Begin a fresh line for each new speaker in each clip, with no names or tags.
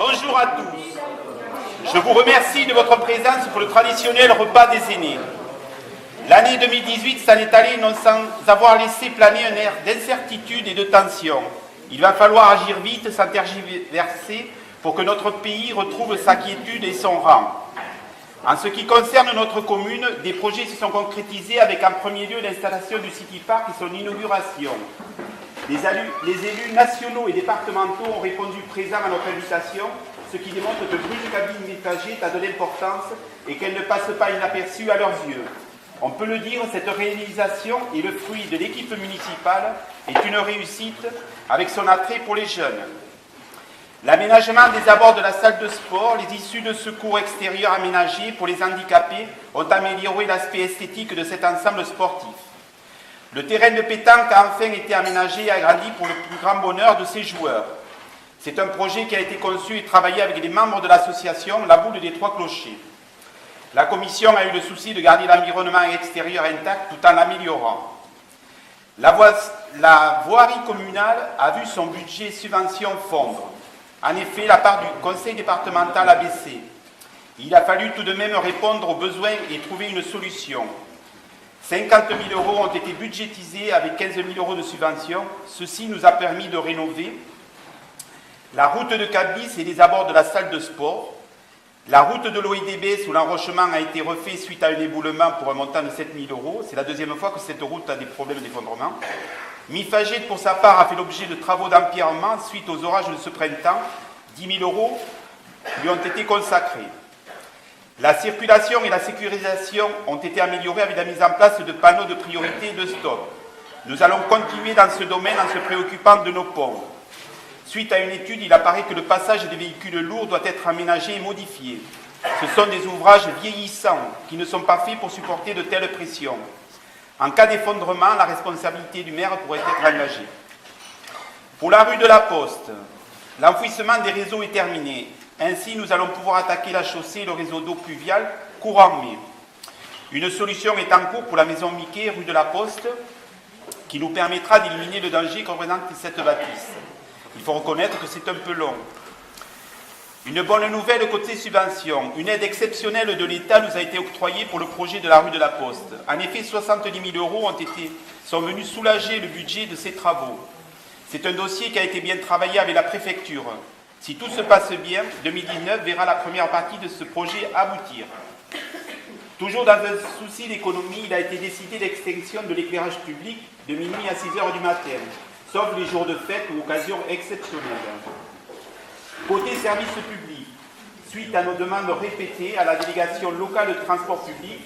Bonjour à tous. Je vous remercie de votre présence pour le traditionnel repas des aînés. L'année 2018 s'en est allée non sans avoir laissé planer un air d'incertitude et de tension. Il va falloir agir vite sans tergiverser pour que notre pays retrouve sa quiétude et son rang. En ce qui concerne notre commune, des projets se sont concrétisés avec en premier lieu l'installation du City Park et son inauguration. Les élus nationaux et départementaux ont répondu présents à notre invitation, ce qui démontre que Bruges-Cabine-Liffagé a de l'importance et qu'elle ne passe pas inaperçue à leurs yeux. On peut le dire, cette réalisation est le fruit de l'équipe municipale, est une réussite avec son attrait pour les jeunes. L'aménagement des abords de la salle de sport, les issues de secours extérieurs aménagées pour les handicapés ont amélioré l'aspect esthétique de cet ensemble sportif. Le terrain de pétanque a enfin été aménagé et agrandi pour le plus grand bonheur de ses joueurs. C'est un projet qui a été conçu et travaillé avec les membres de l'association La Boule des Trois Clochers. La commission a eu le souci de garder l'environnement extérieur intact tout en l'améliorant. La voirie communale a vu son budget subvention fondre. En effet, la part du conseil départemental a baissé. Il a fallu tout de même répondre aux besoins et trouver une solution. 50 000 € ont été budgétisés avec 15 000 € de subvention. Ceci nous a permis de rénover la route de Cablis et les abords de la salle de sport. La route de l'OIDB sous l'enrochement a été refait suite à un éboulement pour un montant de 7 000 €. C'est la deuxième fois que cette route a des problèmes d'effondrement. Mifagé, pour sa part, a fait l'objet de travaux d'empierrement suite aux orages de ce printemps. 10 000 € lui ont été consacrés. La circulation et la sécurisation ont été améliorées avec la mise en place de panneaux de priorité et de stop. Nous allons continuer dans ce domaine en se préoccupant de nos ponts. Suite à une étude, il apparaît que le passage des véhicules lourds doit être aménagé et modifié. Ce sont des ouvrages vieillissants qui ne sont pas faits pour supporter de telles pressions. En cas d'effondrement, la responsabilité du maire pourrait être engagée. Pour la rue de la Poste, l'enfouissement des réseaux est terminé. Ainsi, nous allons pouvoir attaquer la chaussée et le réseau d'eau pluviale courant mai. Une solution est en cours pour la maison Mickey, rue de la Poste, qui nous permettra d'éliminer le danger que représente cette bâtisse. Il faut reconnaître que c'est un peu long. Une bonne nouvelle côté subvention. Une aide exceptionnelle de l'État nous a été octroyée pour le projet de la rue de la Poste. En effet, 70 000 € sont venus soulager le budget de ces travaux. C'est un dossier qui a été bien travaillé avec la préfecture. Si tout se passe bien, 2019 verra la première partie de ce projet aboutir. Toujours dans un souci d'économie, il a été décidé l'extinction de l'éclairage public de minuit à 6 h du matin, sauf les jours de fête ou occasions exceptionnelles. Côté service public, suite à nos demandes répétées à la délégation locale de transport public,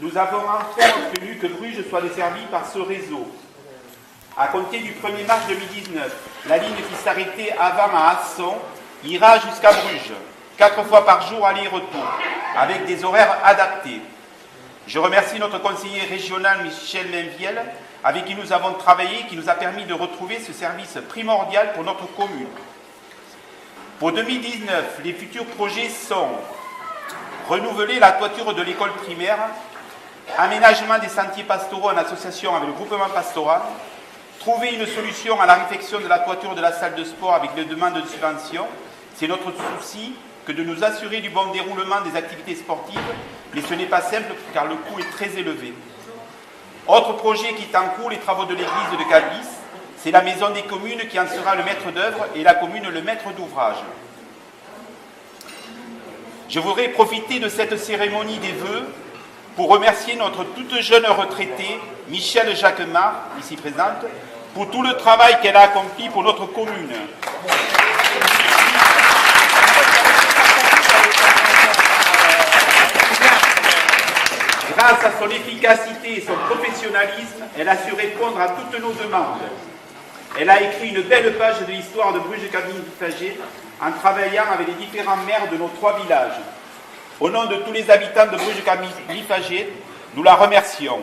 nous avons enfin obtenu que Bruges soit desservie par ce réseau. À compter du 1er mars 2019, la ligne qui s'arrêtait avant à Asson ira jusqu'à Bruges, 4 fois par jour aller-retour, avec des horaires adaptés. Je remercie notre conseiller régional Michel Mainviel, avec qui nous avons travaillé, qui nous a permis de retrouver ce service primordial pour notre commune. Pour 2019, les futurs projets sont renouveler la toiture de l'école primaire, aménagement des sentiers pastoraux en association avec le groupement pastoral, trouver une solution à la réfection de la toiture de la salle de sport avec les demandes de subvention. C'est notre souci que de nous assurer du bon déroulement des activités sportives, mais ce n'est pas simple car le coût est très élevé. Autre projet qui est en cours, les travaux de l'église de Cablis. C'est la maison des communes qui en sera le maître d'œuvre et la commune le maître d'ouvrage. Je voudrais profiter de cette cérémonie des vœux pour remercier notre toute jeune retraitée, Michel Jacquemart, ici présente, pour tout le travail qu'elle a accompli pour notre commune. Grâce à son efficacité et son professionnalisme, elle a su répondre à toutes nos demandes. Elle a écrit une belle page de l'histoire de Bruges-Cabine-Liffagé en travaillant avec les différents maires de nos 3 villages. Au nom de tous les habitants de Bruges-Cabine-Liffagé, nous la remercions.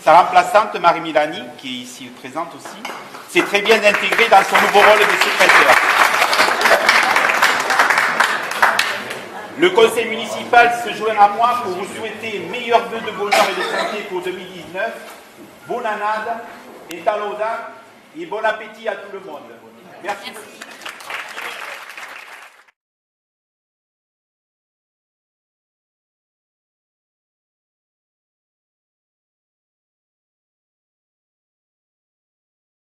Sa remplaçante, Marie Milani, qui est ici présente aussi, s'est très bien intégrée dans son nouveau rôle de secrétaire. Le conseil municipal se joint à moi pour vous souhaiter meilleurs vœux de bonheur et de santé pour 2019. Bonne année et taloda et bon appétit à tout le monde. Merci.